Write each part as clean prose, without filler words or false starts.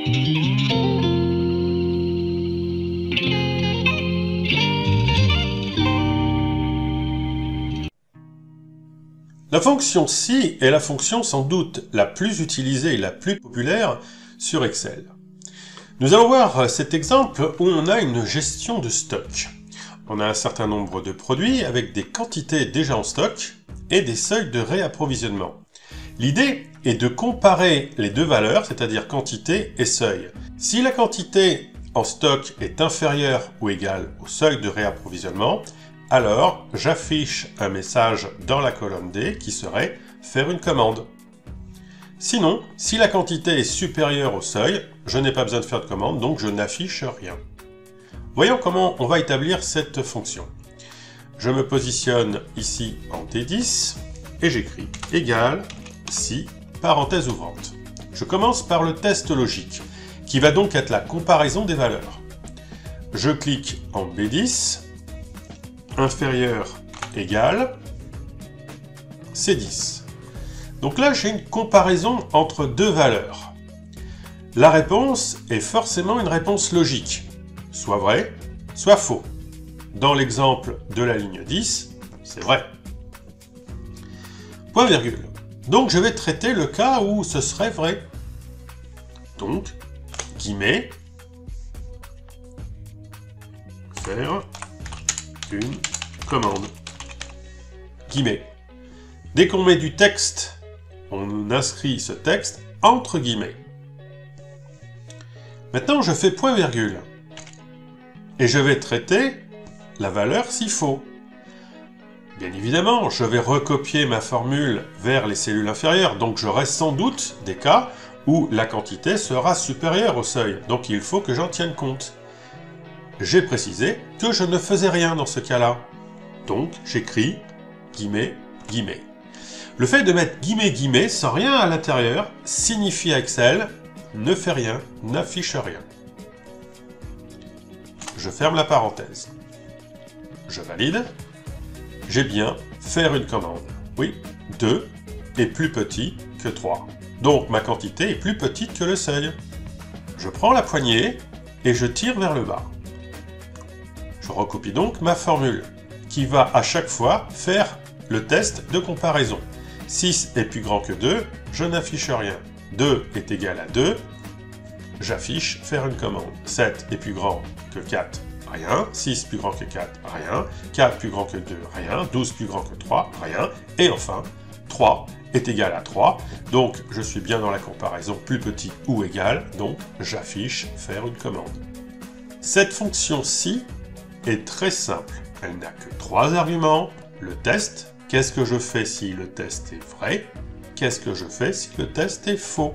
La fonction si est la fonction sans doute la plus utilisée et la plus populaire sur Excel. Nous allons voir cet exemple où on a une gestion de stock. On a un certain nombre de produits avec des quantités déjà en stock et des seuils de réapprovisionnement. L'idée est de comparer les deux valeurs, c'est-à-dire quantité et seuil. Si la quantité en stock est inférieure ou égale au seuil de réapprovisionnement, alors j'affiche un message dans la colonne D qui serait « Faire une commande ». Sinon, si la quantité est supérieure au seuil, je n'ai pas besoin de faire de commande, donc je n'affiche rien. Voyons comment on va établir cette fonction. Je me positionne ici en D10 et j'écris « égal si » parenthèse ouvrante. Je commence par le test logique, qui va donc être la comparaison des valeurs. Je clique en B10, inférieur égal C10. Donc là, j'ai une comparaison entre deux valeurs. La réponse est forcément une réponse logique, soit vrai, soit faux. Dans l'exemple de la ligne 10, c'est vrai. Point virgule. Donc je vais traiter le cas où ce serait vrai. Donc, guillemets, faire une commande. Guillemets. Dès qu'on met du texte, on inscrit ce texte entre guillemets. Maintenant, je fais point virgule. Et je vais traiter la valeur s'il faut. Bien évidemment, je vais recopier ma formule vers les cellules inférieures, donc j'aurai sans doute des cas où la quantité sera supérieure au seuil, donc il faut que j'en tienne compte. J'ai précisé que je ne faisais rien dans ce cas-là. Donc, j'écris guillemets, guillemets. Le fait de mettre guillemets, guillemets, sans rien à l'intérieur, signifie à Excel ne fait rien, n'affiche rien. Je ferme la parenthèse. Je valide. J'ai bien faire une commande. Oui, 2 est plus petit que 3. Donc, ma quantité est plus petite que le seuil. Je prends la poignée et je tire vers le bas. Je recopie donc ma formule, qui va à chaque fois faire le test de comparaison. 6 est plus grand que 2, je n'affiche rien. 2 est égal à 2, j'affiche faire une commande. 7 est plus grand que 4, rien. 6 plus grand que 4, rien. 4 plus grand que 2, rien. 12 plus grand que 3, rien. Et enfin, 3 est égal à 3, donc je suis bien dans la comparaison plus petit ou égal, donc j'affiche faire une commande. Cette fonction-ci est très simple. Elle n'a que 3 arguments. Le test, qu'est-ce que je fais si le test est vrai? Qu'est-ce que je fais si le test est faux?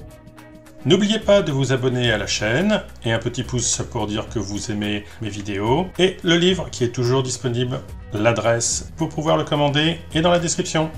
N'oubliez pas de vous abonner à la chaîne, et un petit pouce pour dire que vous aimez mes vidéos, et le livre qui est toujours disponible. L'adresse pour pouvoir le commander est dans la description.